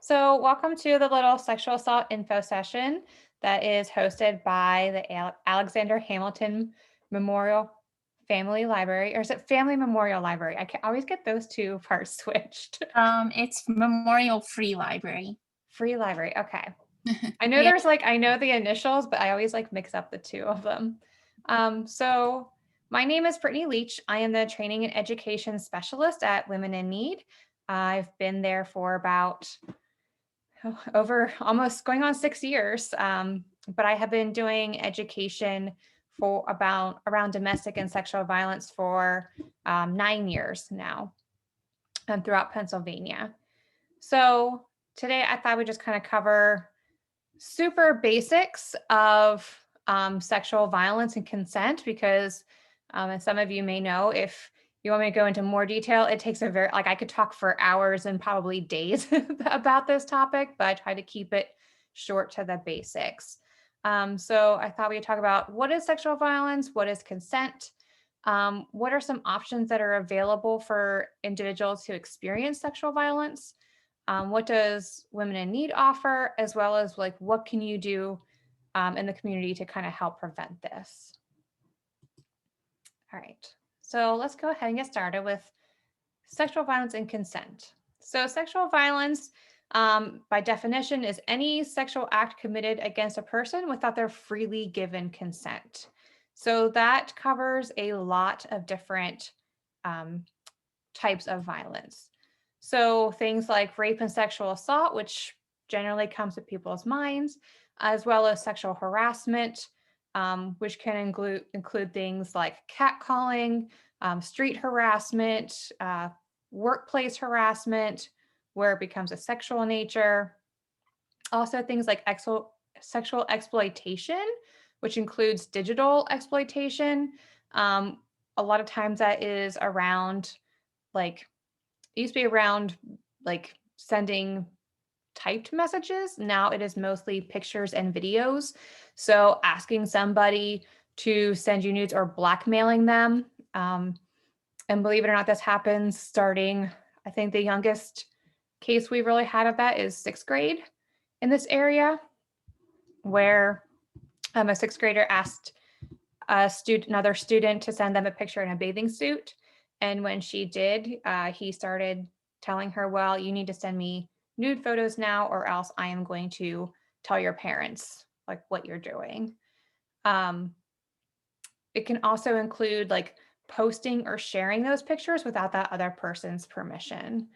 So, welcome to the little sexual assault info session that is hosted by the Alexander Hamilton Memorial Family Library, or is it Family Memorial Library? I can always get those two parts switched. It's Memorial Free Library. Free Library. Okay. I know Yeah. I know the initials, but I always like mix up the two of them. So my name is Brittany Leach. I am the training and education specialist at Women in Need. I've been there for about over almost going on 6 years. But I have been doing education for about around domestic and sexual violence for 9 years now throughout Pennsylvania. So today I thought we'd just kind of cover super basics of sexual violence and consent because, as some of you may know, if you want me to go into more detail, it takes I could talk for hours and probably days about this topic, but I try to keep it short to the basics. So I thought we'd talk about what is sexual violence, what is consent, what are some options that are available for individuals who experience sexual violence, what does Women in Need offer, as well as like what can you do in the community to kind of help prevent this. All right, so let's go ahead and get started with sexual violence and consent. So sexual violence, by definition, is any sexual act committed against a person without their freely given consent. So that covers a lot of different um, types of violence. So things like rape and sexual assault, which generally comes to people's minds, as well as sexual harassment, which can include things like catcalling, street harassment, workplace harassment, where it becomes a sexual nature. Also, things like sexual exploitation, which includes digital exploitation. A lot of times that is around like it used to be around like sending typed messages. Now it is mostly pictures and videos. So asking somebody to send you nudes or blackmailing them. And believe it or not, this happens starting, I think the youngest case we really had of that is sixth grade in this area, where a sixth grader asked another student to send them a picture in a bathing suit. And when she did, he started telling her, well, you need to send me nude photos now, or else I am going to tell your parents like what you're doing. Um, it can also include like posting or sharing those pictures without that other person's permission.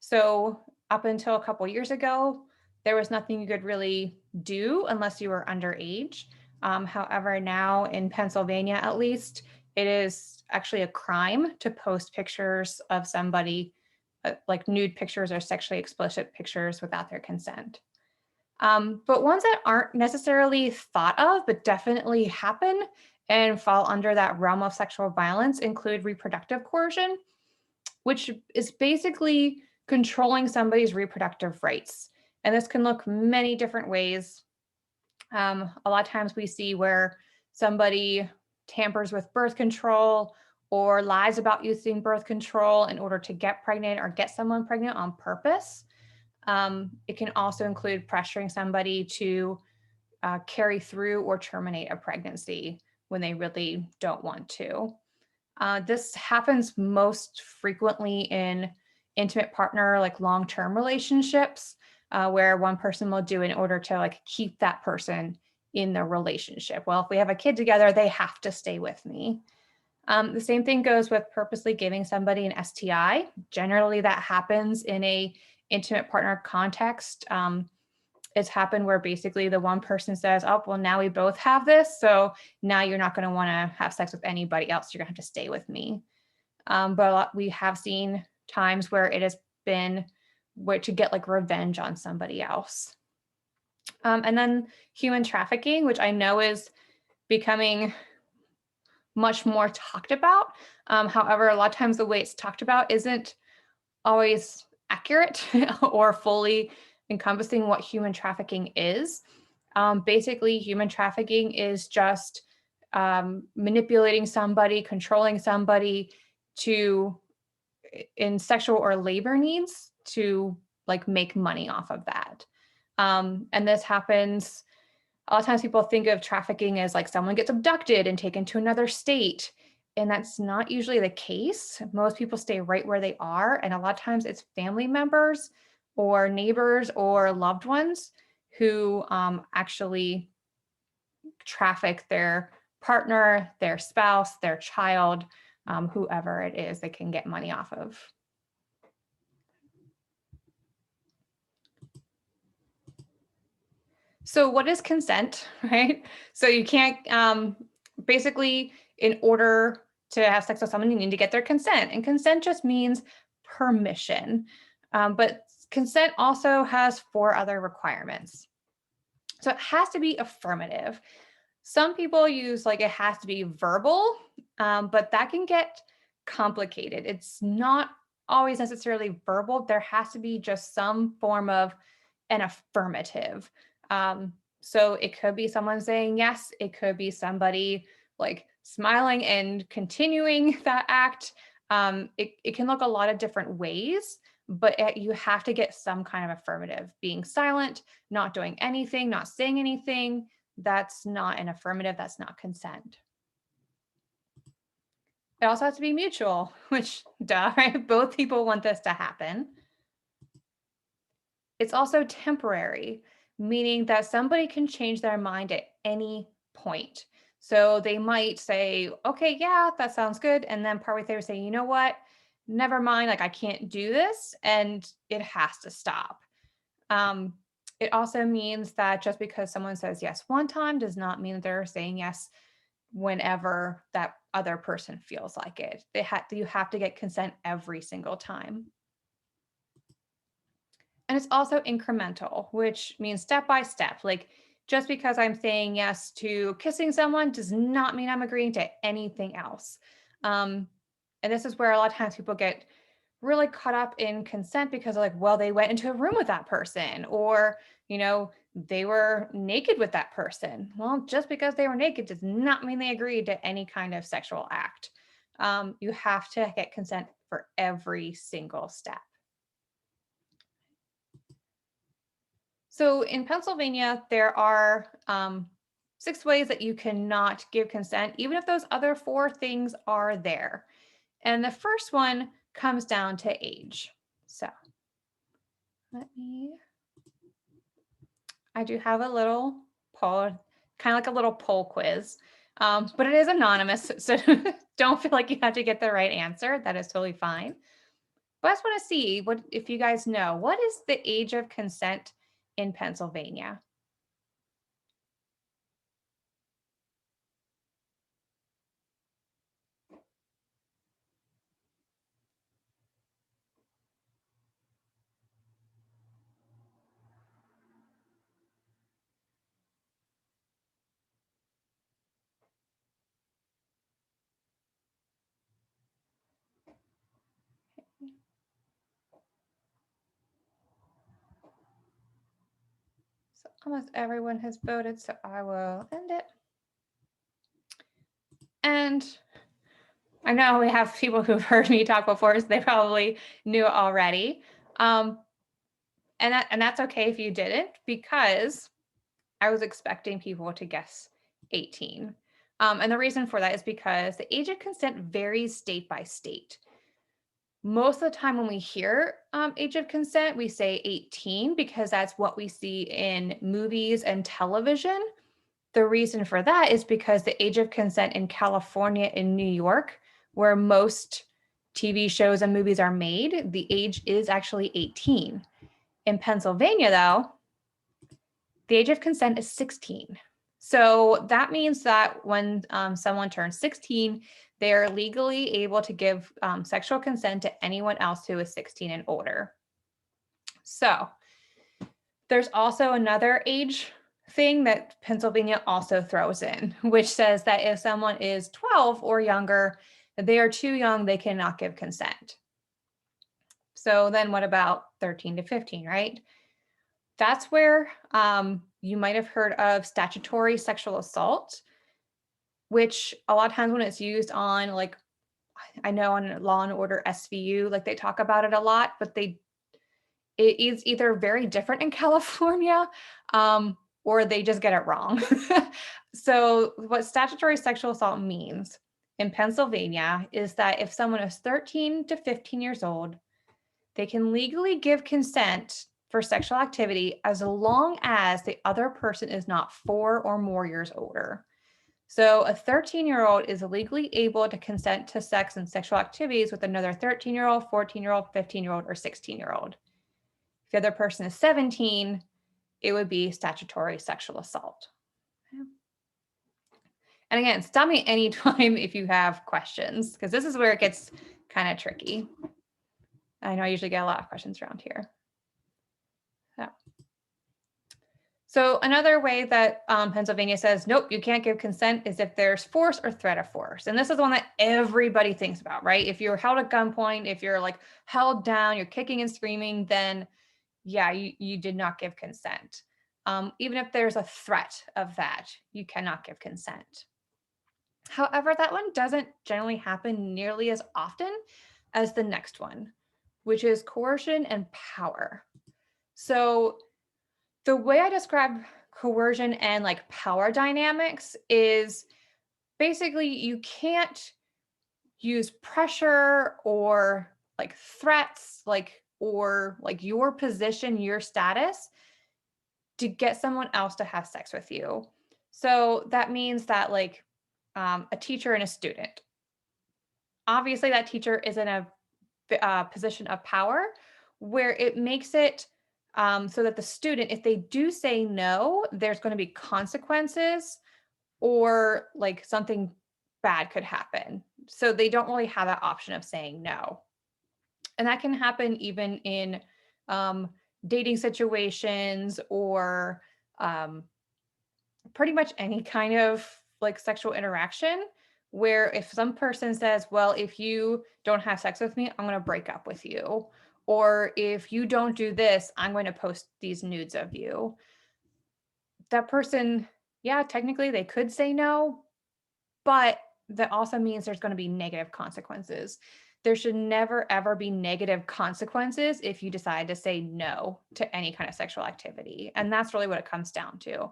So up until a couple years ago, there was nothing you could really do unless you were underage. However, now in Pennsylvania, at least, it is actually a crime to post pictures of somebody, like nude pictures or sexually explicit pictures without their consent. But ones that aren't necessarily thought of, but definitely happen and fall under that realm of sexual violence include reproductive coercion, which is basically controlling somebody's reproductive rights. And this can look many different ways. A lot of times we see where somebody tampers with birth control or lies about using birth control in order to get pregnant or get someone pregnant on purpose. It can also include pressuring somebody to carry through or terminate a pregnancy when they really don't want to. This happens most frequently in intimate partner, like long-term relationships, where one person will do in order to like keep that person in the relationship. Well, if we have a kid together, they have to stay with me. The same thing goes with purposely giving somebody an STI. Generally, that happens in a intimate partner context. It's happened where basically the one person says, oh, well, now we both have this. So now you're not going to want to have sex with anybody else. You're going to have to stay with me. But we have seen times where it has been where to get like revenge on somebody else. And then human trafficking, which I know is becoming much more talked about. However, a lot of times the way it's talked about isn't always accurate or fully encompassing what human trafficking is. Basically, human trafficking is just manipulating somebody, controlling somebody to in sexual or labor needs to like make money off of that. And this happens, a lot of times people think of trafficking as like someone gets abducted and taken to another state. And that's not usually the case. Most people stay right where they are. And a lot of times it's family members or neighbors or loved ones who actually traffic their partner, their spouse, their child, whoever it is they can get money off of. So what is consent, right? So you can't, basically, in order to have sex with someone, you need to get their consent. And consent just means permission. But consent also has 4 other requirements. So it has to be affirmative. Some people use like it has to be verbal, but that can get complicated. It's not always necessarily verbal. There has to be just some form of an affirmative. So it could be someone saying yes. It could be somebody like smiling and continuing that act. It can look a lot of different ways, but you have to get some kind of affirmative. Being silent, not doing anything, not saying anything, that's not an affirmative, that's not consent. It also has to be mutual, which duh, right? Both people want this to happen. It's also temporary, meaning that somebody can change their mind at any point. So they might say, okay, yeah, that sounds good. And then partway through say, you know what? Never mind, like I can't do this. And it has to stop. It also means that just because someone says yes one time does not mean that they're saying yes whenever that other person feels like it. You have to get consent every single time. And it's also incremental, which means step by step. Like just because I'm saying yes to kissing someone does not mean I'm agreeing to anything else. And this is where a lot of times people get really caught up in consent because like, well, they went into a room with that person, or, they were naked with that person. Well, just because they were naked does not mean they agreed to any kind of sexual act. You have to get consent for every single step. So in Pennsylvania, there are 6 ways that you cannot give consent, even if those other 4 things are there. And the first one comes down to age. So I do have a little poll, kind of like a little poll quiz, but it is anonymous. So don't feel like you have to get the right answer. That is totally fine. But I just want to see if you guys know, what is the age of consent in Pennsylvania? So almost everyone has voted, so I will end it. And I know we have people who've heard me talk before, so they probably knew it already. And that's okay if you didn't, because I was expecting people to guess 18. And the reason for that is because the age of consent varies state by state. Most of the time when we hear age of consent, we say 18 because that's what we see in movies and television. The reason for that is because the age of consent in California and New York, where most TV shows and movies are made, the age is actually 18. In Pennsylvania, though, the age of consent is 16. So that means that when someone turns 16, they are legally able to give sexual consent to anyone else who is 16 and older. So there's also another age thing that Pennsylvania also throws in, which says that if someone is 12 or younger, they are too young, they cannot give consent. So then what about 13 to 15, right? That's where you might have heard of statutory sexual assault, which a lot of times when it's used on, like, I know on Law and Order SVU, like they talk about it a lot, but it is either very different in California, or they just get it wrong. So what statutory sexual assault means in Pennsylvania is that if someone is 13 to 15 years old, they can legally give consent for sexual activity as long as the other person is not 4 or more years older. So a 13-year-old is legally able to consent to sex and sexual activities with another 13-year-old, 14-year-old, 15-year-old, or 16-year-old. If the other person is 17, it would be statutory sexual assault. And again, stop me anytime if you have questions, because this is where it gets kind of tricky. I know I usually get a lot of questions around here. So another way that Pennsylvania says, nope, you can't give consent is if there's force or threat of force. And this is the one that everybody thinks about, right? If you're held at gunpoint, if you're like held down, you're kicking and screaming, then yeah, you did not give consent. Even if there's a threat of that, you cannot give consent. However, that one doesn't generally happen nearly as often as the next one, which is coercion and power. So the way I describe coercion and like power dynamics is basically you can't use pressure or like threats, or your position, your status to get someone else to have sex with you. So that means that a teacher and a student, obviously that teacher is in a position of power where it makes it so that the student, if they do say no, there's going to be consequences or like something bad could happen. So they don't really have that option of saying no. And that can happen even in dating situations or pretty much any kind of like sexual interaction where if some person says, well, if you don't have sex with me, I'm going to break up with you. Or if you don't do this, I'm going to post these nudes of you. That person, yeah, technically they could say no, but that also means there's going to be negative consequences. There should never, ever be negative consequences if you decide to say no to any kind of sexual activity. And that's really what it comes down to.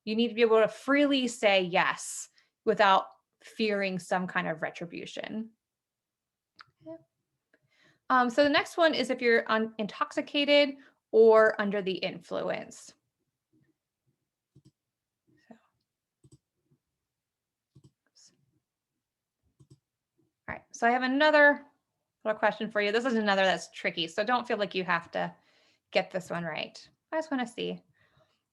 You need to be able to freely say yes without fearing some kind of retribution. So the next one is if you're intoxicated or under the influence. All right, so I have another little question for you. This is another that's tricky, so don't feel like you have to get this one right. I just want to see.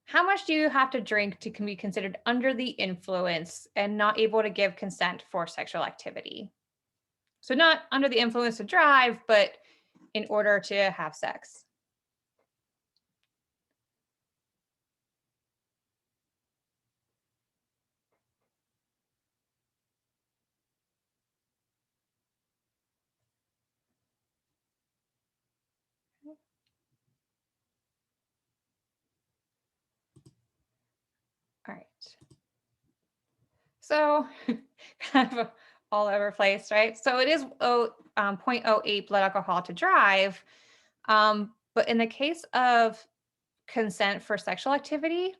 How much do you have to drink to be considered under the influence and not able to give consent for sexual activity? So not under the influence to drive, but in order to have sex. All right. So kind of all over the place, right? So it is 0.08 blood alcohol to drive. But in the case of consent for sexual activity,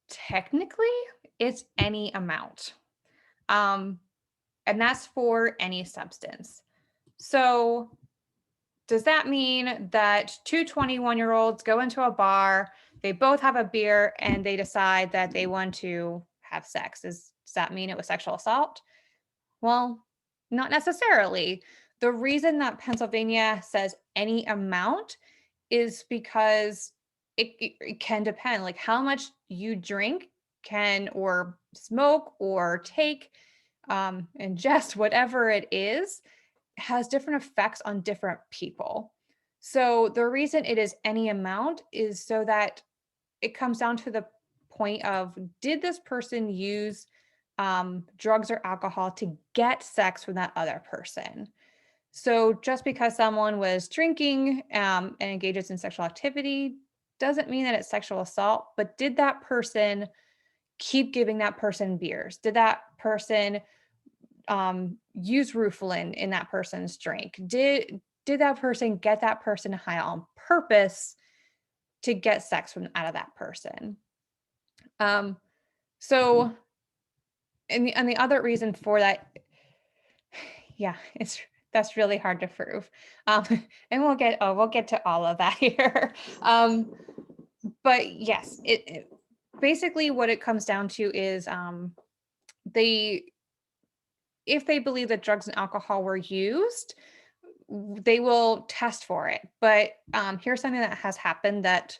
technically it's any amount. And that's for any substance. So does that mean that two 21-year-olds go into a bar, they both have a beer, and they decide that they want to have sex? Does that mean it was sexual assault? Well, not necessarily. The reason that Pennsylvania says any amount is because it can depend. Like how much you drink can, or smoke, or take, ingest, whatever it is, has different effects on different people. So the reason it is any amount is so that it comes down to the point of, did this person use drugs or alcohol to get sex from that other person? So just because someone was drinking and engages in sexual activity doesn't mean that it's sexual assault, but did that person keep giving that person beers? Did that person use Rufalin in that person's drink? did that person get that person high on purpose to get sex from out of that person? So, and the other reason for that, yeah, that's really hard to prove. Um, and we'll get to all of that here. But yes, it basically what it comes down to is they if they believe that drugs and alcohol were used, they will test for it. But here's something that has happened that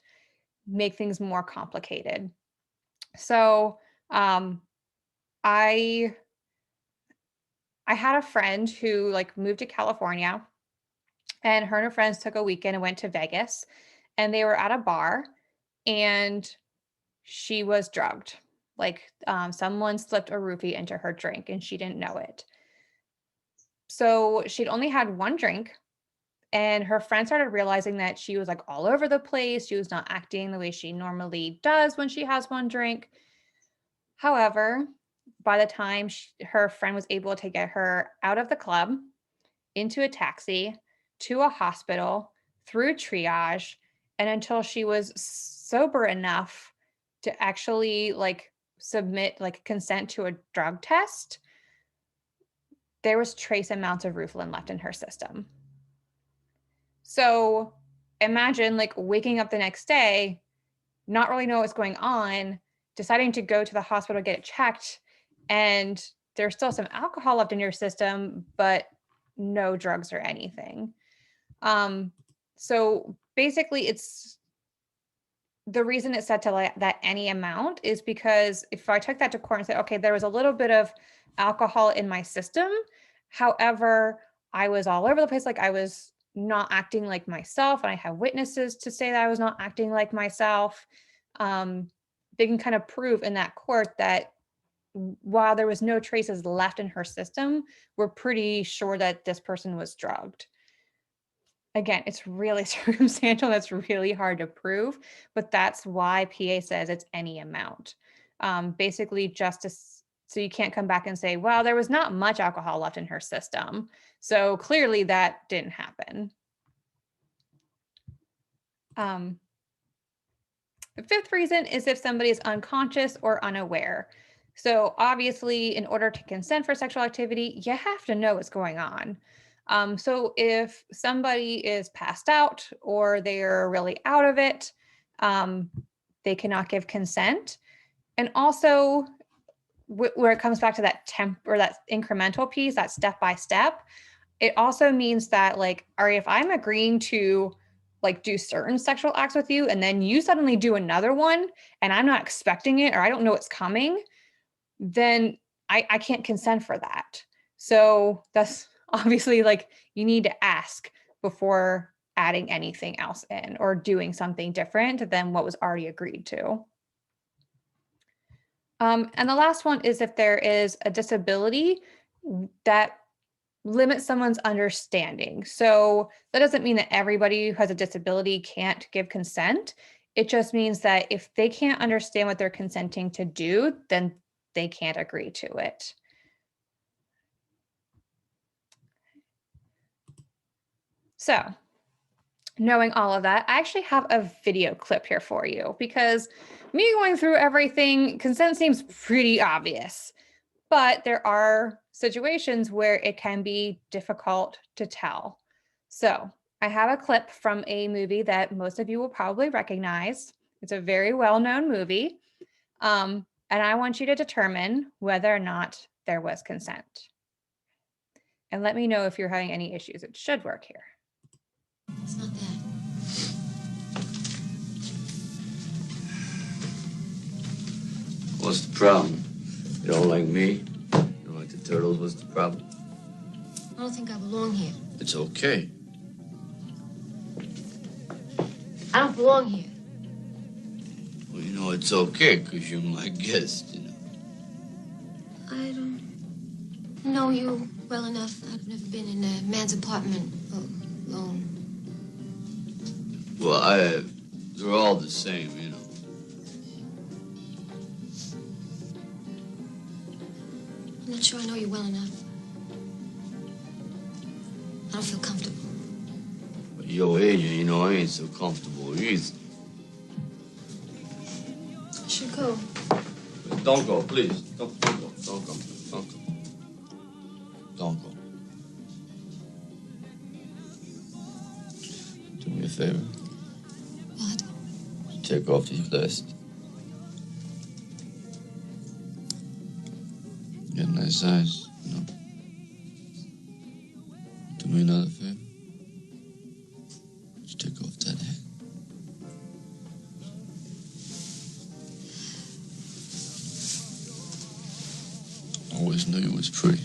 make things more complicated. So um, I I had a friend who like moved to California, and her friends took a weekend and went to Vegas, and they were at a bar, and she was drugged. Like someone slipped a roofie into her drink and she didn't know it. So she'd only had one drink, and her friend started realizing that she was like all over the place. She was not acting the way she normally does when she has one drink. However, by the time her friend was able to get her out of the club, into a taxi, to a hospital, through triage, and until she was sober enough to actually like submit like consent to a drug test, there was trace amounts of Rufalin left in her system. So imagine like waking up the next day, not really know what's going on, deciding to go to the hospital, get it checked, and there's still some alcohol left in your system, but no drugs or anything. So basically it's the reason it's set to like that any amount is because if I took that to court and said, okay, there was a little bit of alcohol in my system. However, I was all over the place. Like I was not acting like myself. And I have witnesses to say that I was not acting like myself. They can kind of prove in that court that while there was no traces left in her system, we're pretty sure that this person was drugged. Again, it's really circumstantial. That's really hard to prove, but that's why PA says it's any amount. Basically, so you can't come back and say, well, there was not much alcohol left in her system. So clearly that didn't happen. The fifth reason is if somebody is unconscious or unaware. So obviously, in order to consent for sexual activity, you have to know what's going on. So if somebody is passed out or they're really out of it, they cannot give consent. And also, where it comes back to that that incremental piece, that step by step, it also means that like, if I'm agreeing to like do certain sexual acts with you and then you suddenly do another one and I'm not expecting it or I don't know what's coming, then I can't consent for that. So that's obviously like you need to ask before adding anything else in or doing something different than what was already agreed to. And the last one is if there is a disability that limits someone's understanding. So that doesn't mean that everybody who has a disability can't give consent. It just means that if they can't understand what they're consenting to do, then they can't agree to it. So knowing all of that, I actually have a video clip here for you because me going through everything, consent seems pretty obvious, but there are situations where it can be difficult to tell. So I have a clip from a movie that most of you will probably recognize. It's a very well-known movie. And I want you to determine whether or not there was consent. And let me know if you're having any issues. It should work here. It's not that. What's the problem? You don't like me? You don't like the turtles? What's the problem? I don't think I belong here. It's okay. I don't belong here. Well, you know, it's okay, because you're my guest, you know. I don't know you well enough. I've never been in a man's apartment alone. Well, they're all the same, you know. I'm not sure I know you well enough. I don't feel comfortable. your age, and you know, I ain't so comfortable either. I should go. Don't go, please. Don't go. Don't go. Don't go. Don't go. Do me a favor. What? Take off these glasses. You got nice eyes, you know. Do me another favor. Just take off that hat. I always knew you was pretty.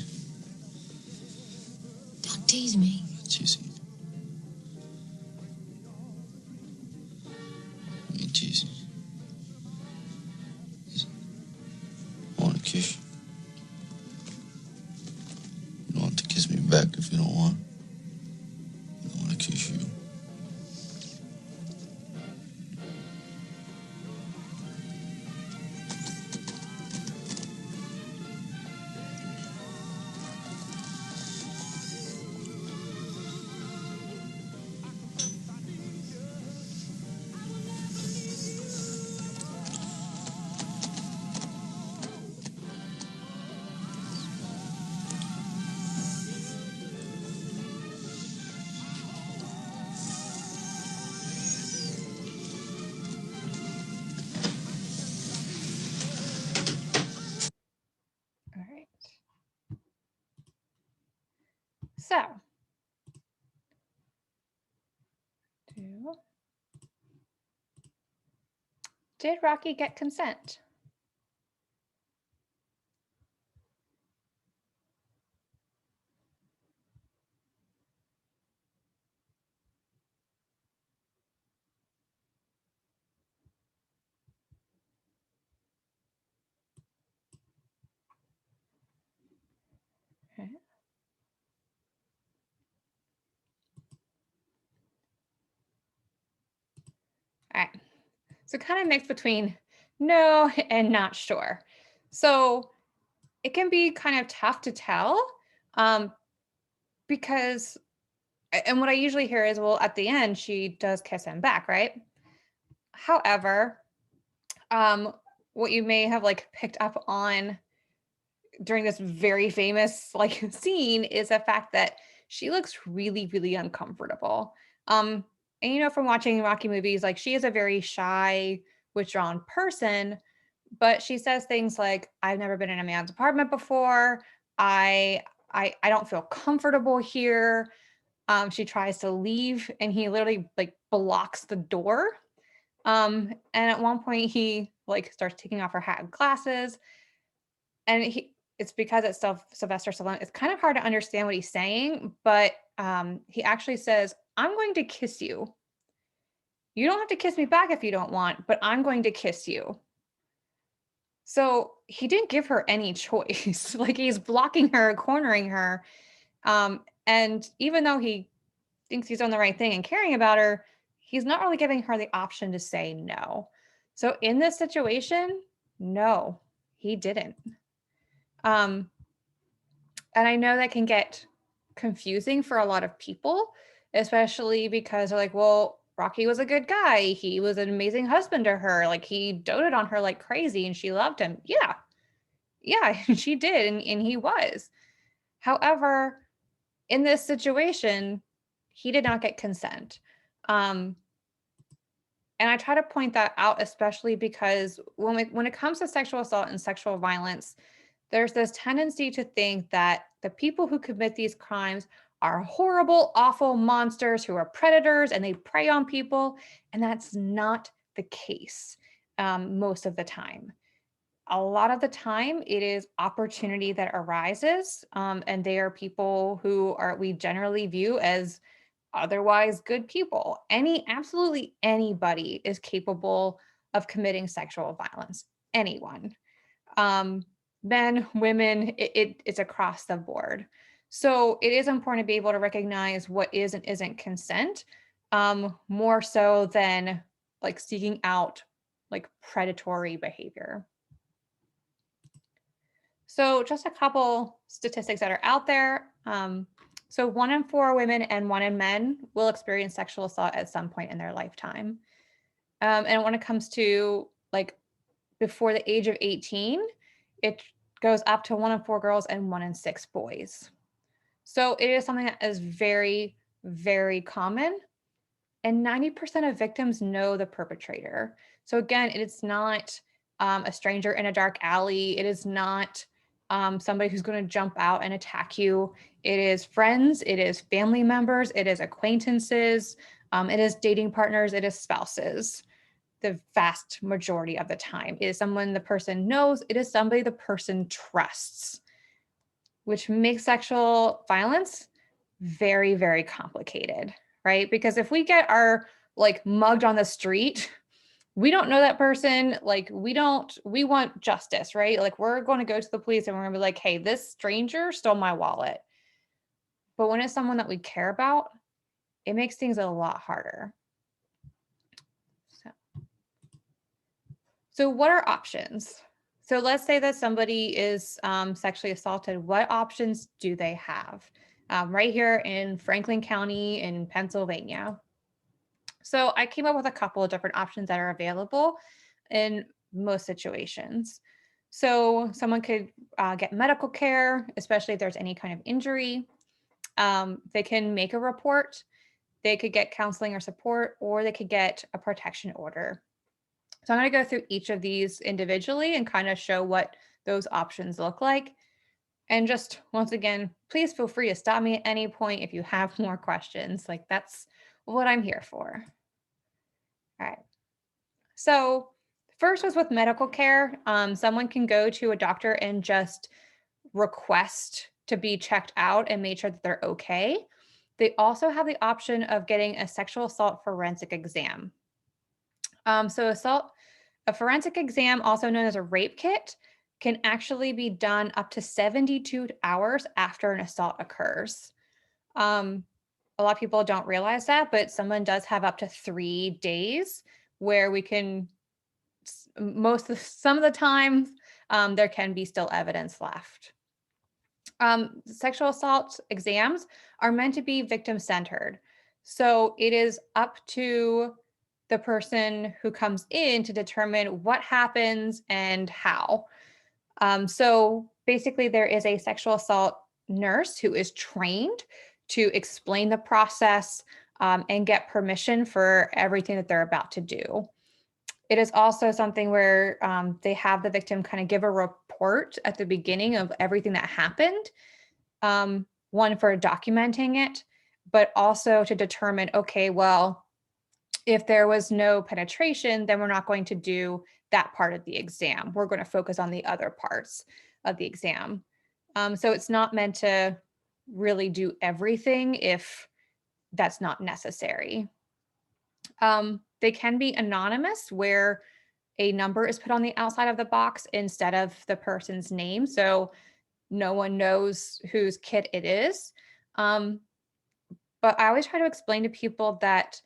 Don't tease me. I'm not teasing you. I ain't teasing you. I want to kiss you. You don't have to kiss me back if you don't want. I want to kiss you. All right. So, did Rocky get consent? Okay. All right. So kind of mixed between no and not sure. So it can be kind of tough to tell because, and what I usually hear is, well, at the end, she does kiss him back, right? However, what you may have like picked up on during this very famous like scene is the fact that she looks really, really uncomfortable. And you know, from watching Rocky movies, like she is a very shy, withdrawn person, but she says things like, "I've never been in a man's apartment before. I I don't feel comfortable here." She tries to leave, and he literally like blocks the door. And at one point, he like starts taking off her hat and glasses, and it's because it's Sylvester Stallone. It's kind of hard to understand what he's saying, but he actually says, "I'm going to kiss you. You don't have to kiss me back if you don't want, but I'm going to kiss you." So he didn't give her any choice. Like he's blocking her, cornering her. And even though he thinks he's doing the right thing and caring about her, he's not really giving her the option to say no. So in this situation, no, he didn't. Um, and I know that can get confusing for a lot of people, especially because they're like, well, Rocky was a good guy. He was an amazing husband to her. Like he doted on her like crazy and she loved him. Yeah. Yeah, she did. And he was. However, in this situation, he did not get consent. And I try to point that out, especially because when it comes to sexual assault and sexual violence, there's this tendency to think that the people who commit these crimes are horrible, awful monsters who are predators and they prey on people. And that's not the case most of the time. A lot of the time, it is opportunity that arises, and they are people who we generally view as otherwise good people. Absolutely anybody is capable of committing sexual violence. Anyone. Men, women, it's across the board. So it is important to be able to recognize what is and isn't consent, more so than like seeking out like predatory behavior. So just a couple statistics that are out there. So 1 in 4 women and 1 in men will experience sexual assault at some point in their lifetime. And when it comes to like before the age of 18, it goes up to 1 in 4 girls and 1 in 6 boys. So it is something that is very, very common. And 90% of victims know the perpetrator. So again, it's not a stranger in a dark alley. It is not somebody who's going to jump out and attack you. It is friends. It is family members. It is acquaintances. It is dating partners. It is spouses. The vast majority of the time, it is someone the person knows. It is somebody the person trusts, which makes sexual violence very, very complicated, right? Because if we get our like mugged on the street, we don't know that person. Like we want justice, right? Like we're going to go to the police and we're going to be like, hey, this stranger stole my wallet. But when it's someone that we care about, it makes things a lot harder. So what are options? So let's say that somebody is sexually assaulted. What options do they have? Right here in Franklin County in Pennsylvania. So I came up with a couple of different options that are available in most situations. So someone could get medical care, especially if there's any kind of injury. They can make a report. They could get counseling or support, or they could get a protection order. So I'm going to go through each of these individually and kind of show what those options look like. And just once again, please feel free to stop me at any point if you have more questions. Like that's what I'm here for. All right. So first was with medical care. Someone can go to a doctor and just request to be checked out and make sure that they're okay. They also have the option of getting a sexual assault forensic exam. A forensic exam, also known as a rape kit, can actually be done up to 72 hours after an assault occurs. A lot of people don't realize that, but someone does have up to 3 days where we can, some of the time, there can be still evidence left. Sexual assault exams are meant to be victim-centered. So it is up to the person who comes in to determine what happens and how. So basically there is a sexual assault nurse who is trained to explain the process and get permission for everything that they're about to do. It is also something where they have the victim kind of give a report at the beginning of everything that happened. One, for documenting it, but also to determine, okay, well, if there was no penetration, then we're not going to do that part of the exam. We're going to focus on the other parts of the exam. So it's not meant to really do everything if that's not necessary. They can be anonymous, where a number is put on the outside of the box instead of the person's name. So no one knows whose kit it is. But I always try to explain to people that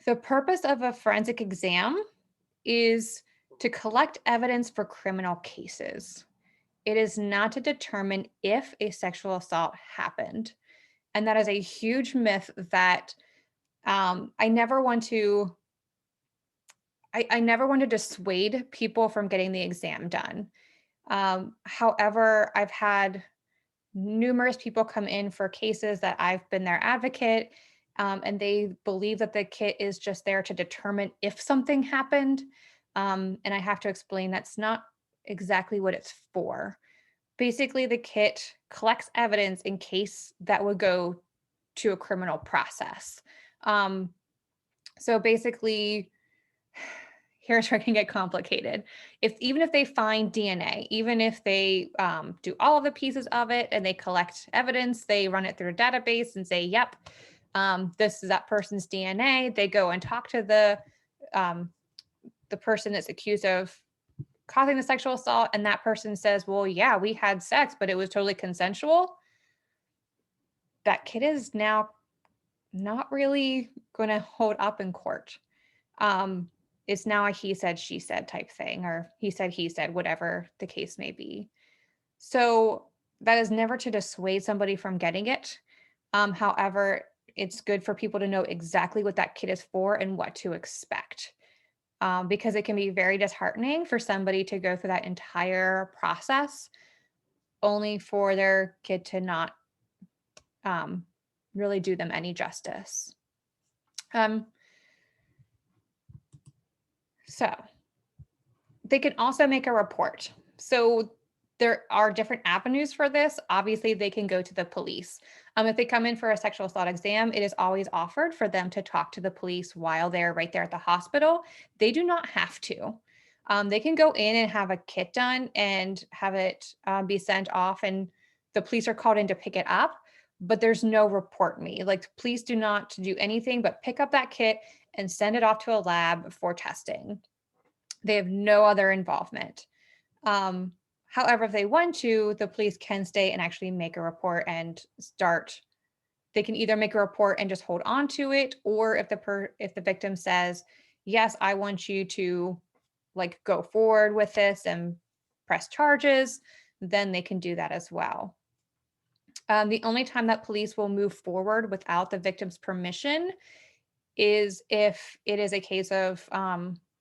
the purpose of a forensic exam is to collect evidence for criminal cases. It is not to determine if a sexual assault happened. And that is a huge myth that I never want to dissuade people from getting the exam done. However, I've had numerous people come in for cases that I've been their advocate, and they believe that the kit is just there to determine if something happened. And I have to explain that's not exactly what it's for. Basically, the kit collects evidence in case that would go to a criminal process. So basically, here's where it can get complicated. Even if they find DNA, even if they do all of the pieces of it and they collect evidence, they run it through a database and say, yep, this is that person's DNA. They go and talk to the person that's accused of causing the sexual assault, and that person says, well, yeah, we had sex, but it was totally consensual. That kid is now not really going to hold up in court. It's now a he said, she said type thing, or he said, whatever the case may be. So that is never to dissuade somebody from getting it. However, it's good for people to know exactly what that kit is for and what to expect. Because it can be very disheartening for somebody to go through that entire process only for their kid to not really do them any justice. So they can also make a report. So there are different avenues for this. Obviously, they can go to the police. If they come in for a sexual assault exam, it is always offered for them to talk to the police while they're right there at the hospital. They do not have to. They can go in and have a kit done and have it be sent off, and the police are called in to pick it up, but there's no report made. Like, police do not do anything but pick up that kit and send it off to a lab for testing. They have no other involvement. However, if they want to, the police can stay and actually make a report and start. They can either make a report and just hold on to it, or if the victim says, yes, I want you to like go forward with this and press charges, then they can do that as well. The only time that police will move forward without the victim's permission is if it is a case of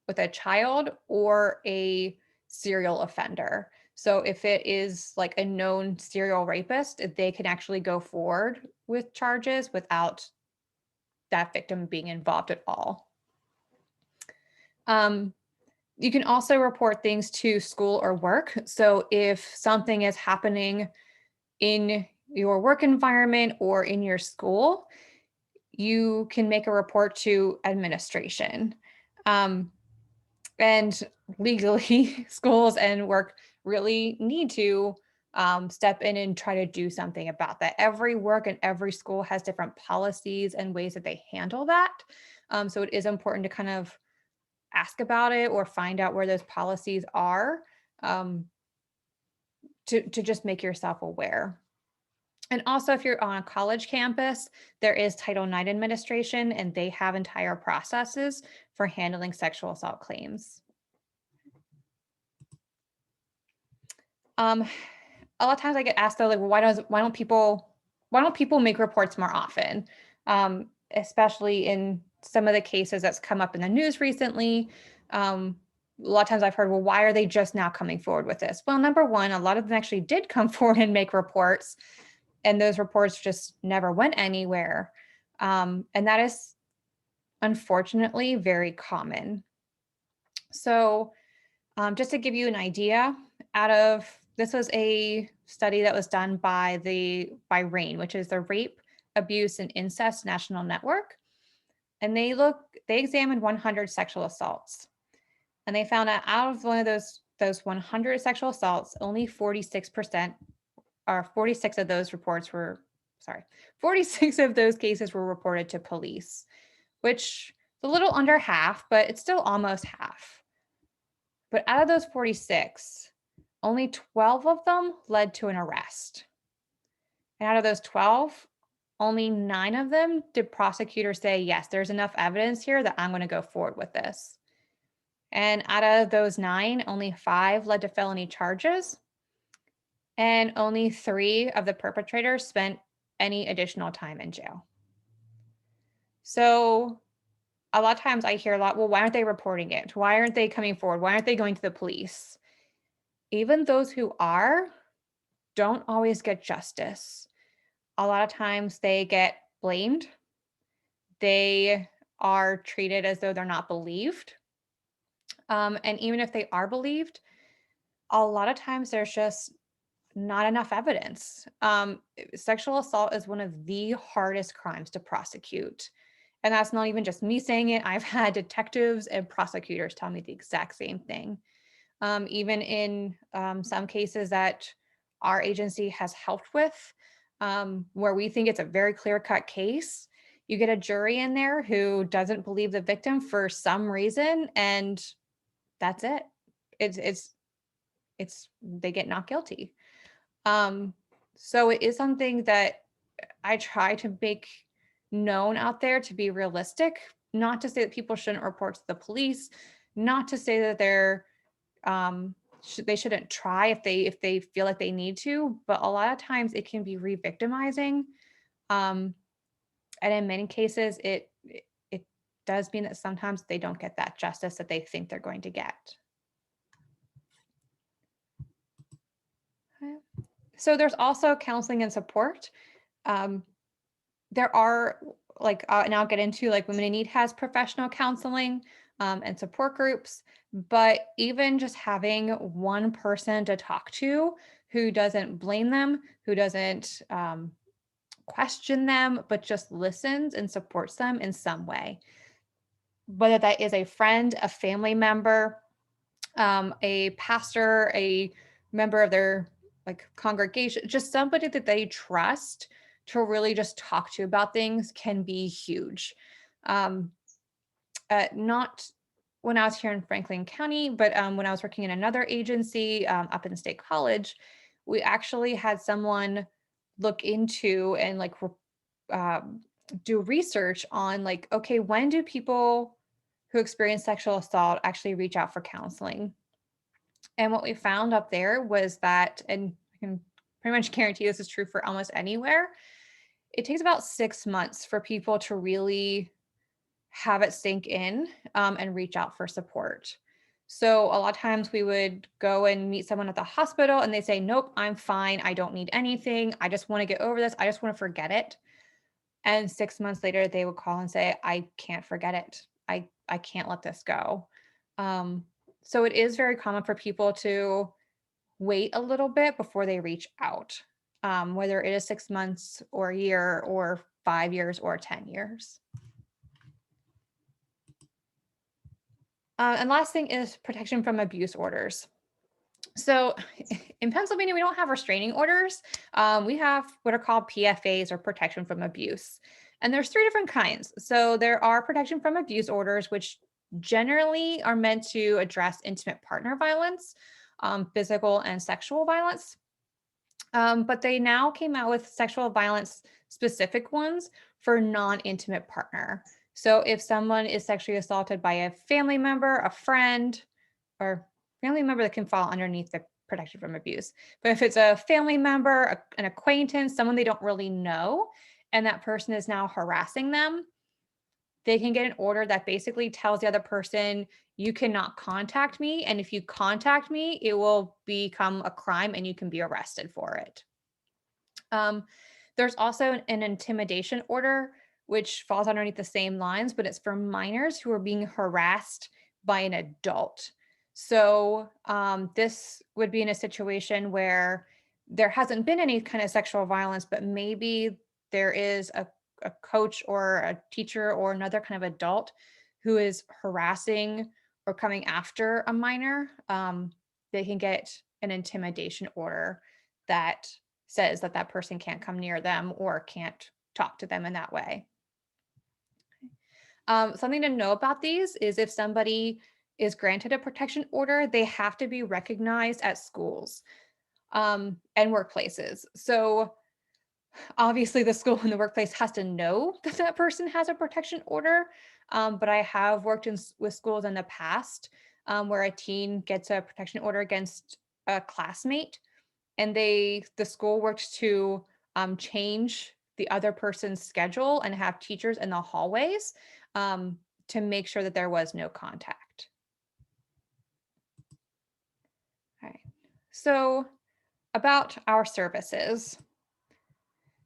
with a child or a serial offender. So if it is like a known serial rapist, they can actually go forward with charges without that victim being involved at all. You can also report things to school or work. So if something is happening in your work environment or in your school, you can make a report to administration. And legally, schools and work really need to step in and try to do something about that. Every work and every school has different policies and ways that they handle that. So it is important to kind of ask about it or find out where those policies are to just make yourself aware. And also, if you're on a college campus, there is Title IX administration, and they have entire processes for handling sexual assault claims. A lot of times I get asked though, like, well, why don't people make reports more often? Especially in some of the cases that's come up in the news recently. A lot of times I've heard, well, why are they just now coming forward with this? Well, number one, a lot of them actually did come forward and make reports, and those reports just never went anywhere. And that is unfortunately very common. So just to give you an idea, this was a study that was done by RAINN, which is the Rape, Abuse, and Incest National Network. And they examined 100 sexual assaults. And they found that out of one of those 100 sexual assaults, only 46% or 46 of those 46 of those cases were reported to police, which is a little under half, but it's still almost half. But out of those 46, only 12 of them led to an arrest. And out of those 12, only 9 of them did prosecutors say, yes, there's enough evidence here that I'm going to go forward with this. And out of those 9, only 5 led to felony charges. And only 3 of the perpetrators spent any additional time in jail. So a lot of times I hear a lot, well, why aren't they reporting it? Why aren't they coming forward? Why aren't they going to the police? Even those who are don't always get justice. A lot of times they get blamed. They are treated as though they're not believed. And even if they are believed, a lot of times there's just not enough evidence. Sexual assault is one of the hardest crimes to prosecute. And that's not even just me saying it. I've had detectives and prosecutors tell me the exact same thing. Even in some cases that our agency has helped with, where we think it's a very clear-cut case, you get a jury in there who doesn't believe the victim for some reason, and that's it. They get not guilty. So it is something that I try to make known out there to be realistic, not to say that people shouldn't report to the police, not to say that they shouldn't try if they feel like they need to, but a lot of times it can be re-victimizing And in many cases, it does mean that sometimes they don't get that justice that they think they're going to get. Okay. So there's also counseling and support. There are and I'll get into like Women in Need has professional counseling and support groups, but even just having one person to talk to who doesn't blame them, who doesn't question them, but just listens and supports them in some way, whether that is a friend, a family member, a pastor, a member of their like congregation, just somebody that they trust to really just talk to about things can be huge. Not when I was here in Franklin County, but when I was working in another agency up in State College, we actually had someone look into and do research on like, okay, when do people who experience sexual assault actually reach out for counseling? And what we found up there was that, and I can pretty much guarantee this is true for almost anywhere, it takes about 6 months for people to really have it sink in and reach out for support. So a lot of times we would go and meet someone at the hospital and they say, nope, I'm fine. I don't need anything. I just want to get over this. I just want to forget it. And 6 months later, they would call and say, I can't forget it. I can't let this go. So it is very common for people to wait a little bit before they reach out, whether it is 6 months or a year or 5 years or 10 years. And last thing is protection from abuse orders. So in Pennsylvania, we don't have restraining orders. We have what are called PFAs or protection from abuse. And there's 3 different kinds. So there are protection from abuse orders, which generally are meant to address intimate partner violence, physical and sexual violence. But they now came out with sexual violence specific ones for non-intimate partner. So if someone is sexually assaulted by a family member, a friend, or family member that can fall underneath the protection from abuse. But if it's a family member, an acquaintance, someone they don't really know, and that person is now harassing them, they can get an order that basically tells the other person, you cannot contact me. And if you contact me, it will become a crime and you can be arrested for it. There's also an intimidation order, which falls underneath the same lines, but it's for minors who are being harassed by an adult. So this would be in a situation where there hasn't been any kind of sexual violence, but maybe there is a coach or a teacher or another kind of adult who is harassing or coming after a minor. They can get an intimidation order that says that that person can't come near them or can't talk to them in that way. Something to know about these is if somebody is granted a protection order, they have to be recognized at schools and workplaces. So obviously the school and the workplace has to know that that person has a protection order. But I have worked with schools in the past where a teen gets a protection order against a classmate, and the school worked to change the other person's schedule and have teachers in the hallways to make sure that there was no contact. All right. So about our services.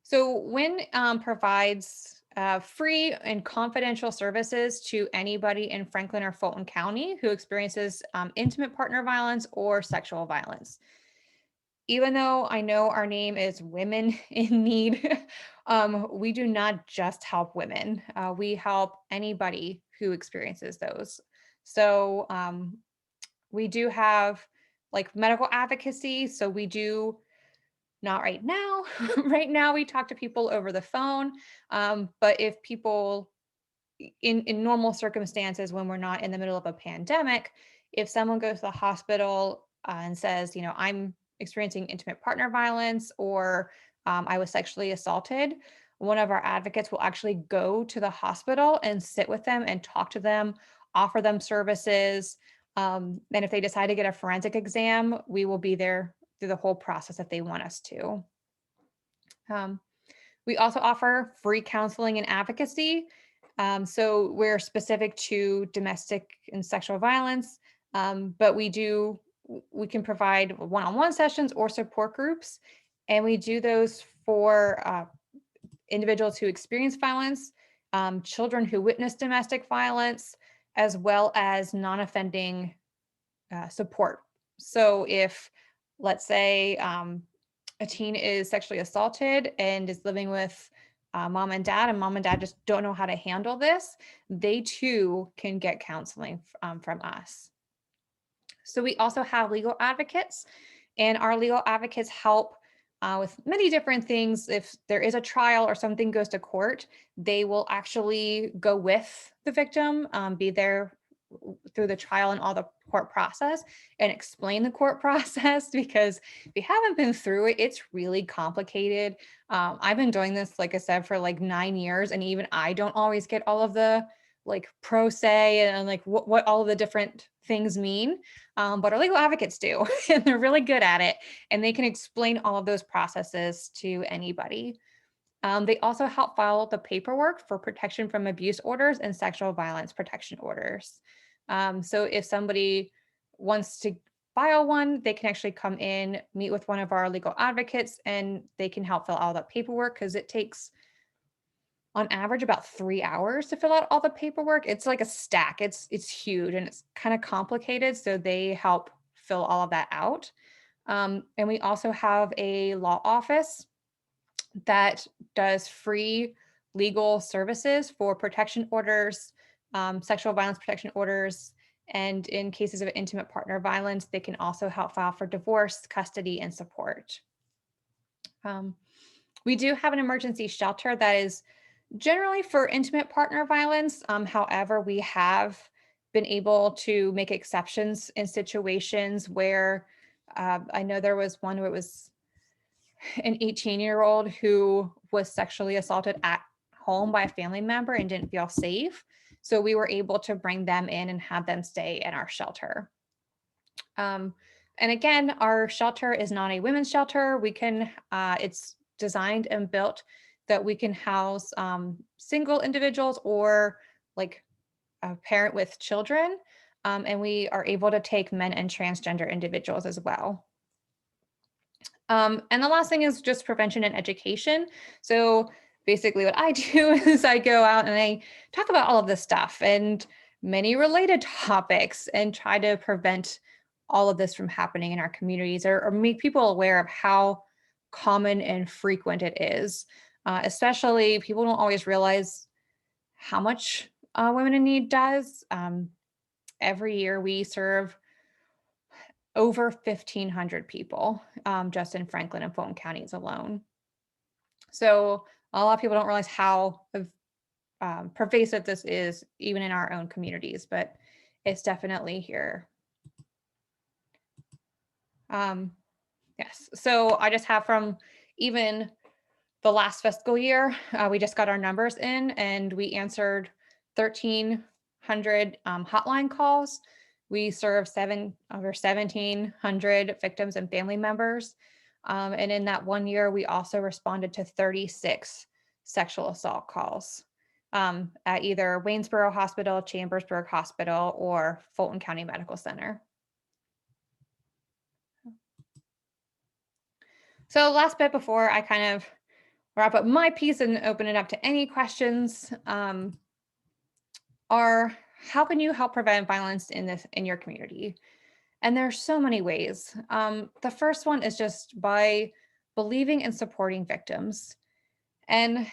So WIN provides free and confidential services to anybody in Franklin or Fulton County who experiences intimate partner violence or sexual violence. Even though I know our name is Women in Need, we do not just help women. We help anybody who experiences those. So we do have like medical advocacy. So we do, not right now. Right now, we talk to people over the phone. But if people in normal circumstances, when we're not in the middle of a pandemic, if someone goes to the hospital and says, you know, I'm experiencing intimate partner violence or I was sexually assaulted, one of our advocates will actually go to the hospital and sit with them and talk to them, offer them services. And if they decide to get a forensic exam, we will be there through the whole process if they want us to. We also offer free counseling and advocacy. So we're specific to domestic and sexual violence, but we can provide one-on-one sessions or support groups, and we do those for individuals who experience violence, children who witness domestic violence, as well as non-offending support. So if, let's say, a teen is sexually assaulted and is living with mom and dad just don't know how to handle this, they too can get counseling from us. So we also have legal advocates, and our legal advocates help with many different things. If there is a trial or something goes to court, they will actually go with the victim, be there through the trial and all the court process, and explain the court process, because if you haven't been through it, it's really complicated. I've been doing this, like I said, for like 9 years, and even I don't always get all of the like pro se and like what all of the different things mean. But our legal advocates do, and they're really good at it, and they can explain all of those processes to anybody. They also help file the paperwork for protection from abuse orders and sexual violence protection orders. So if somebody wants to file one, they can actually come in, meet with one of our legal advocates, and they can help fill out that paperwork, because it takes on average about 3 hours to fill out all the paperwork. It's like a stack. It's huge and it's kind of complicated. So they help fill all of that out. And we also have a law office that does free legal services for protection orders, sexual violence protection orders, and in cases of intimate partner violence, they can also help file for divorce, custody, and support. We do have an emergency shelter that is generally for intimate partner violence. However, we have been able to make exceptions in situations where I know there was one where it was an 18-year-old who was sexually assaulted at home by a family member and didn't feel safe. So we were able to bring them in and have them stay in our shelter. And again, our shelter is not a women's shelter. It's designed and built that we can house single individuals or like a parent with children. And we are able to take men and transgender individuals as well. And the last thing is just prevention and education. So basically what I do is I go out and I talk about all of this stuff and many related topics and try to prevent all of this from happening in our communities, or make people aware of how common and frequent it is. Especially people don't always realize how much Women in Need does. Every year we serve over 1,500 people just in Franklin and Fulton counties alone. So a lot of people don't realize how pervasive this is even in our own communities, but it's definitely here. Yes, so I just have from even the last fiscal year, we just got our numbers in and we answered 1,300 hotline calls. We serve over 1,700 victims and family members. And in that 1 year, we also responded to 36 sexual assault calls at either Waynesboro Hospital, Chambersburg Hospital, or Fulton County Medical Center. So last bit before I kind of wrap up my piece and open it up to any questions are, how can you help prevent violence in your community? And there's so many ways. The first one is just by believing and supporting victims. And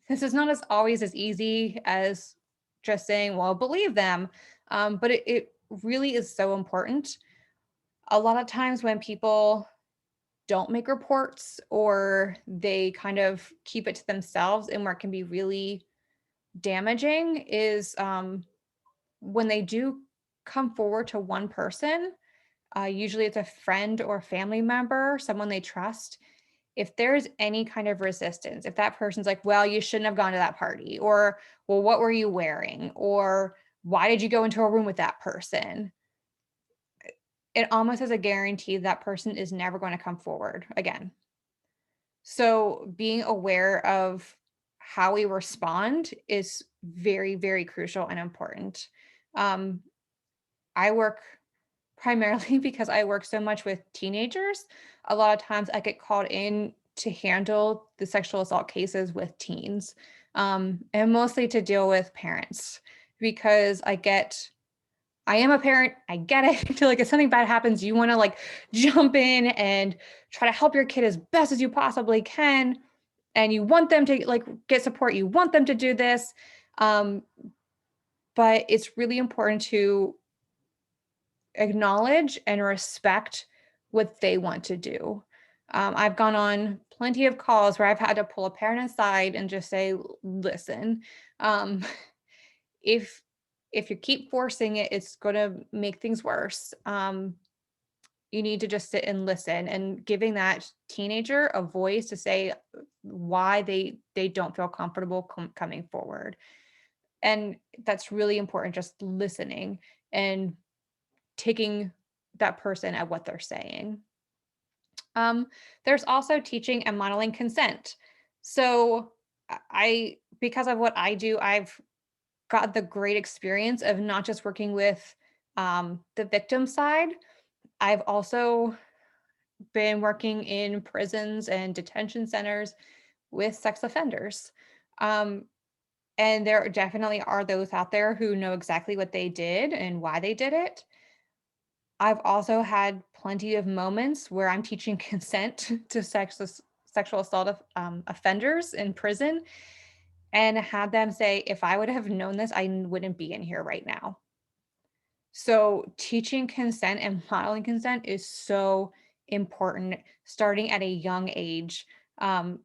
this is not always as easy as just saying, well, believe them. But it really is so important. A lot of times when people don't make reports or they kind of keep it to themselves, and where it can be really damaging is when they do come forward to one person, usually it's a friend or family member, someone they trust. If there's any kind of resistance, if that person's like, well, you shouldn't have gone to that party, or, well, what were you wearing? Or why did you go into a room with that person? It almost is a guarantee that person is never going to come forward again. So being aware of how we respond is very, very crucial and important. Um, I work primarily because I work so much with teenagers. A lot of times I get called in to handle the sexual assault cases with teens, and mostly to deal with parents because I am a parent. I get it. Like if something bad happens, you want to like jump in and try to help your kid as best as you possibly can. And you want them to like get support. You want them to do this. Um, but it's really important to acknowledge and respect what they want to do. I've gone on plenty of calls where I've had to pull a parent aside and just say, listen, um, if you keep forcing it, it's going to make things worse. You need to just sit and listen, and giving that teenager a voice to say why they don't feel comfortable coming forward. And that's really important, just listening and taking that person at what they're saying. There's also teaching and modeling consent. So because of what I do, I've got the great experience of not just working with the victim side. I've also been working in prisons and detention centers with sex offenders. Um, and there definitely are those out there who know exactly what they did and why they did it. I've also had plenty of moments where I'm teaching consent to sexual assault offenders in prison and had them say, if I would have known this, I wouldn't be in here right now. So teaching consent and modeling consent is so important starting at a young age. Um,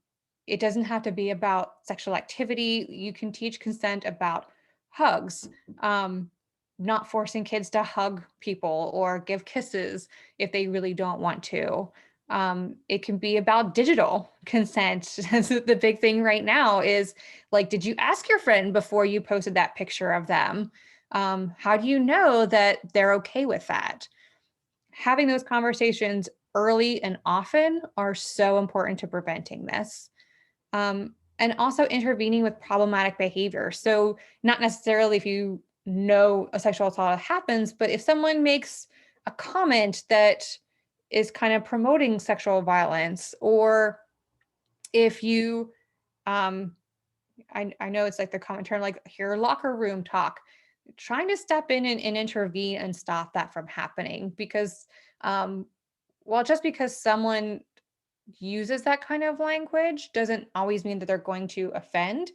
it doesn't have to be about sexual activity. You can teach consent about hugs, not forcing kids to hug people or give kisses if they really don't want to. It can be about digital consent. The big thing right now is like, did you ask your friend before you posted that picture of them? How do you know that they're okay with that? Having those conversations early and often are so important to preventing this. And also intervening with problematic behavior. So not necessarily if you know a sexual assault happens, but if someone makes a comment that is kind of promoting sexual violence, or if you, I know it's like the common term, like hear locker room talk, trying to step in and intervene and stop that from happening. Because, well, just because someone uses that kind of language doesn't always mean that they're going to offend.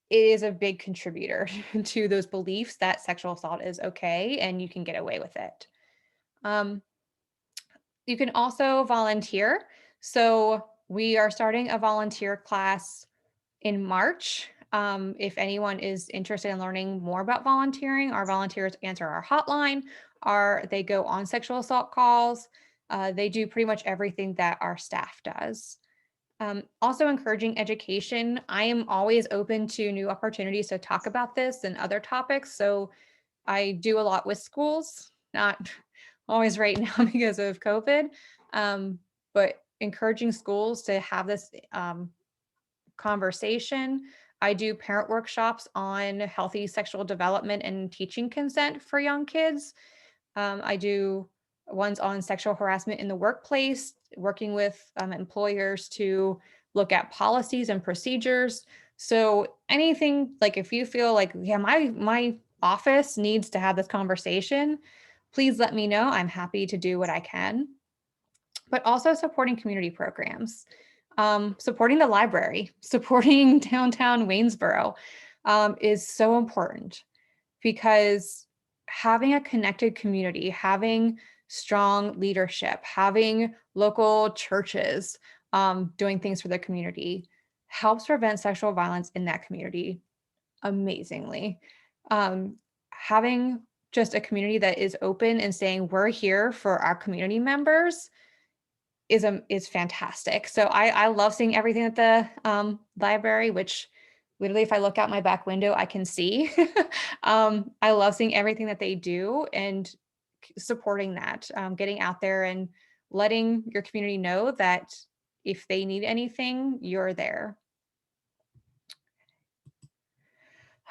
It is a big contributor to those beliefs that sexual assault is okay and you can get away with it. Um, you can also volunteer. So we are starting a volunteer class in March. If anyone is interested in learning more about volunteering, our volunteers answer our hotline, they go on sexual assault calls. They do pretty much everything that our staff does. Also encouraging education. I am always open to new opportunities to talk about this and other topics. So I do a lot with schools, not always right now because of COVID, but encouraging schools to have this conversation. I do parent workshops on healthy sexual development and teaching consent for young kids. I do ones on sexual harassment in the workplace, working with employers to look at policies and procedures. So anything, like if you feel like, yeah, my office needs to have this conversation, please let me know. I'm happy to do what I can. But also supporting community programs, supporting the library, supporting downtown Waynesboro is so important, because having a connected community, having strong leadership, having local churches doing things for the community helps prevent sexual violence in that community amazingly. Having just a community that is open and saying we're here for our community members is fantastic. So I love seeing everything at the library, which literally if I look out my back window, I can see. I love seeing everything that they do and supporting that, getting out there and letting your community know that if they need anything, you're there.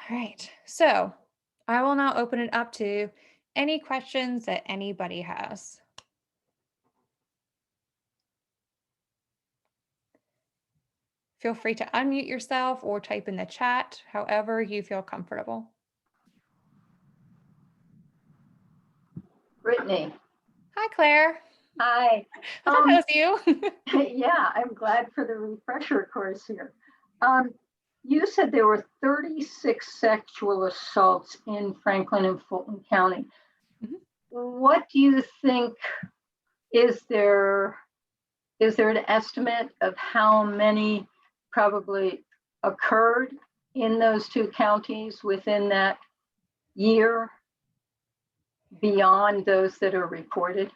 All right, so I will now open it up to any questions that anybody has. Feel free to unmute yourself or type in the chat, however you feel comfortable. Brittany. Hi, Claire. Hi. I thought that was you. Yeah, I'm glad for the refresher course here. You said there were 36 sexual assaults in Franklin and Fulton County. Mhm. What do you think, is there an estimate of how many probably occurred in those two counties within that year beyond those that are reported?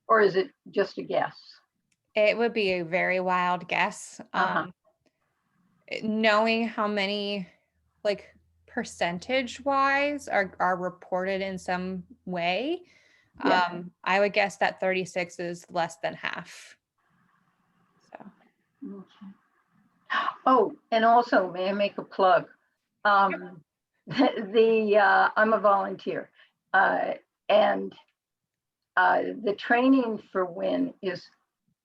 Or is it just a guess? It would be a very wild guess. Knowing how many, like percentage wise, are reported in some way, Yeah. I would guess that 36 is less than half. So. Okay. Oh, and also, may I make a plug? I'm a volunteer, and the training for WIN is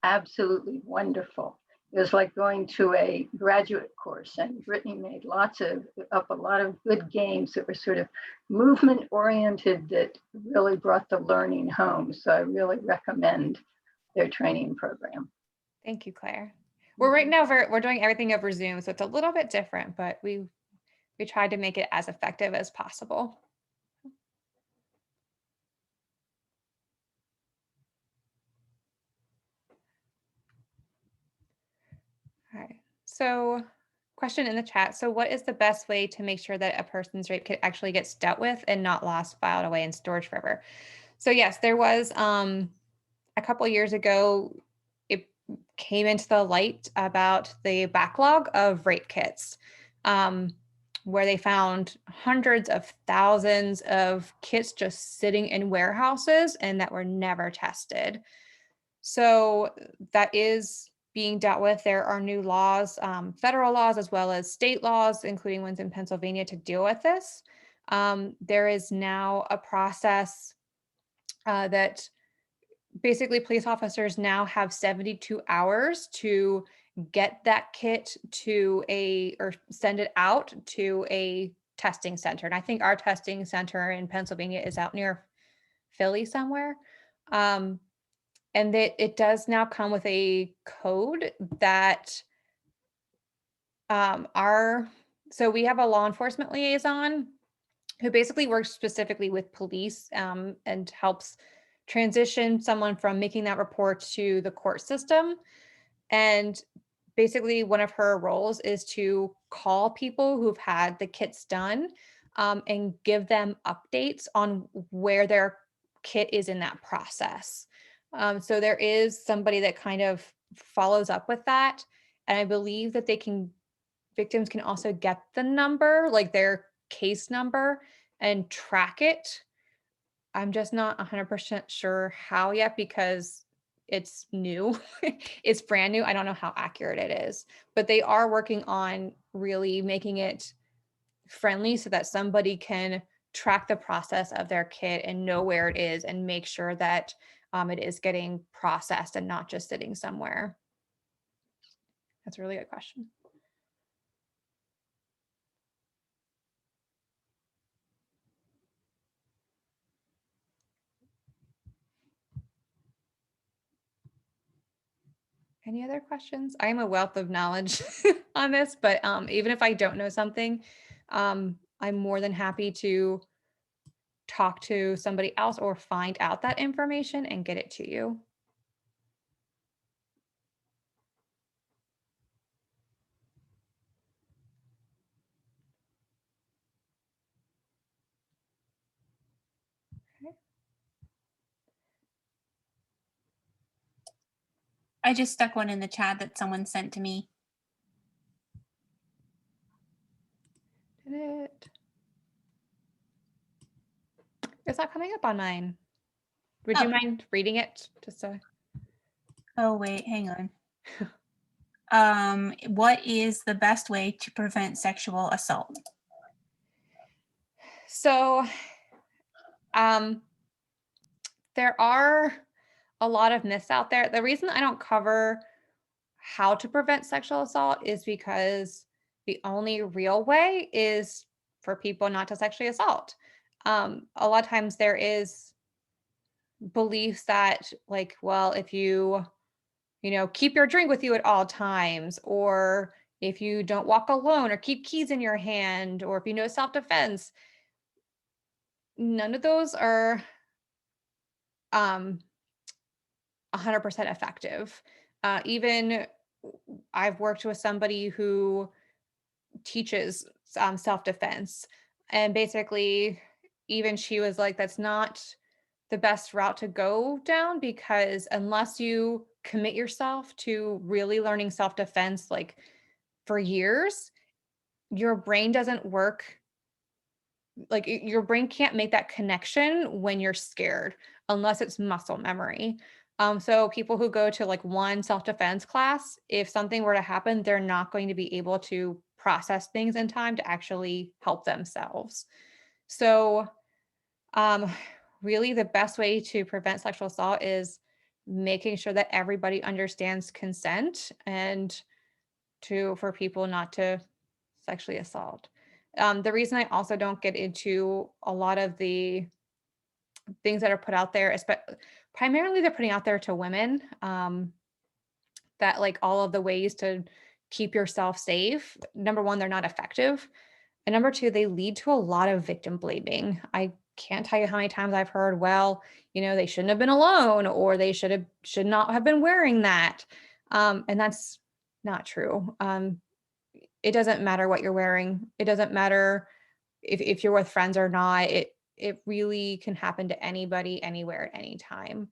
absolutely wonderful. It was like going to a graduate course, and Brittany made up a lot of good games that were sort of movement oriented that really brought the learning home. So I really recommend their training program. Thank you, Claire. We're right now we're doing everything over Zoom, so it's a little bit different, but we tried to make it as effective as possible. All right. So, question in the chat. So, what is the best way to make sure that a person's rape kit actually gets dealt with and not lost, filed away in storage forever? So, yes, there was a couple years ago, it came into the light about the backlog of rape kits, where they found hundreds of thousands of kits just sitting in warehouses and that were never tested. So that is being dealt with. There are new laws, federal laws, as well as state laws, including ones in Pennsylvania, to deal with this. There is now a process that basically police officers now have 72 hours to get that kit or send it out to a testing center. And I think our testing center in Pennsylvania is out near Philly somewhere. And that it does now come with a code that so we have a law enforcement liaison who basically works specifically with police and helps transition someone from making that report to the court system. And basically one of her roles is to call people who've had the kits done and give them updates on where their kit is in that process. So there is somebody that kind of follows up with that. And I believe that victims can also get the number, like their case number, and track it. I'm just not 100% sure how yet because it's new. It's brand new. I don't know how accurate it is, but they are working on really making it friendly so that somebody can track the process of their kit and know where it is and make sure that it is getting processed and not just sitting somewhere. That's a really good question. Any other questions? I am a wealth of knowledge on this, but even if I don't know something, I'm more than happy to talk to somebody else or find out that information and get it to you. Okay. I just stuck one in the chat that someone sent to me. Did it? It's not coming up on mine. Would you mind reading it? Just so. Oh, wait, hang on. What is the best way to prevent sexual assault? So there are a lot of myths out there. The reason I don't cover how to prevent sexual assault is because the only real way is for people not to sexually assault. A lot of times there is beliefs that like, well, if you keep your drink with you at all times, or if you don't walk alone or keep keys in your hand, or if you know self-defense, none of those are um 100% effective. Even I've worked with somebody who teaches self-defense, and basically even she was like, that's not the best route to go down, because unless you commit yourself to really learning self-defense like for years, your brain doesn't work. Like your brain can't make that connection when you're scared unless it's muscle memory. So people who go to like one self-defense class, if something were to happen, they're not going to be able to process things in time to actually help themselves. So um, really the best way to prevent sexual assault is making sure that everybody understands consent, and for people not to sexually assault. The reason I also don't get into a lot of the things that are put out there, primarily they're putting out there to women, that like all of the ways to keep yourself safe. Number one, they're not effective. And number two, they lead to a lot of victim blaming. I can't tell you how many times I've heard, well, they shouldn't have been alone, or they should not have been wearing that. And that's not true. It doesn't matter what you're wearing. It doesn't matter if you're with friends or not. It really can happen to anybody, anywhere, at any time.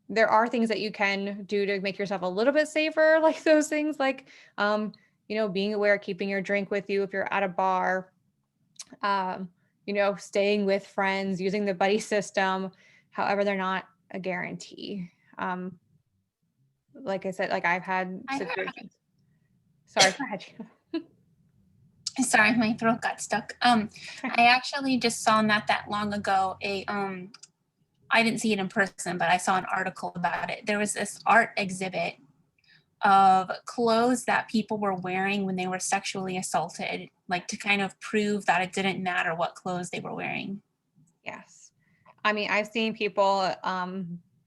There are things that you can do to make yourself a little bit safer, like those things like, being aware, keeping your drink with you if you're at a bar, staying with friends, using the buddy system. However, they're not a guarantee. Like I said, like I've had situations. Sorry, go ahead. Sorry, my throat got stuck. I actually just saw not that long ago I didn't see it in person, but I saw an article about it. There was this art exhibit of clothes that people were wearing when they were sexually assaulted, like to kind of prove that it didn't matter what clothes they were wearing. Yes. I mean, I've seen people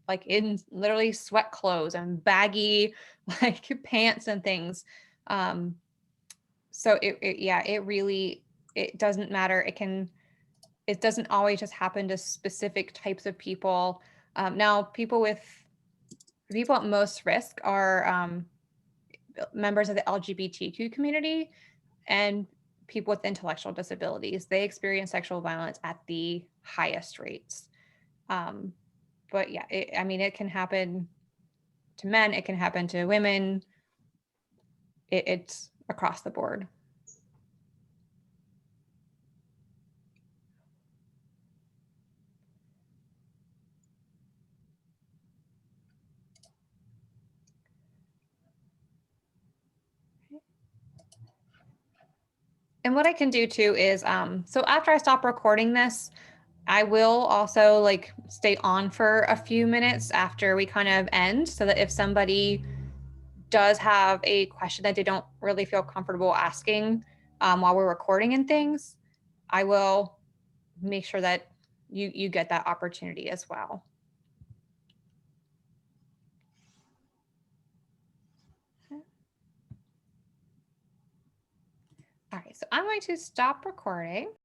like in literally sweat clothes and baggy like pants and things. So it really, it doesn't matter. It doesn't always just happen to specific types of people. Now people at most risk are members of the LGBTQ community and people with intellectual disabilities. They experience sexual violence at the highest rates. But yeah, it can happen to men, it can happen to women. It's across the board. And what I can do too is, so after I stop recording this, I will also like stay on for a few minutes after we kind of end, so that if somebody does have a question that they don't really feel comfortable asking while we're recording and things, I will make sure that you get that opportunity as well. All right, so I'm going to stop recording.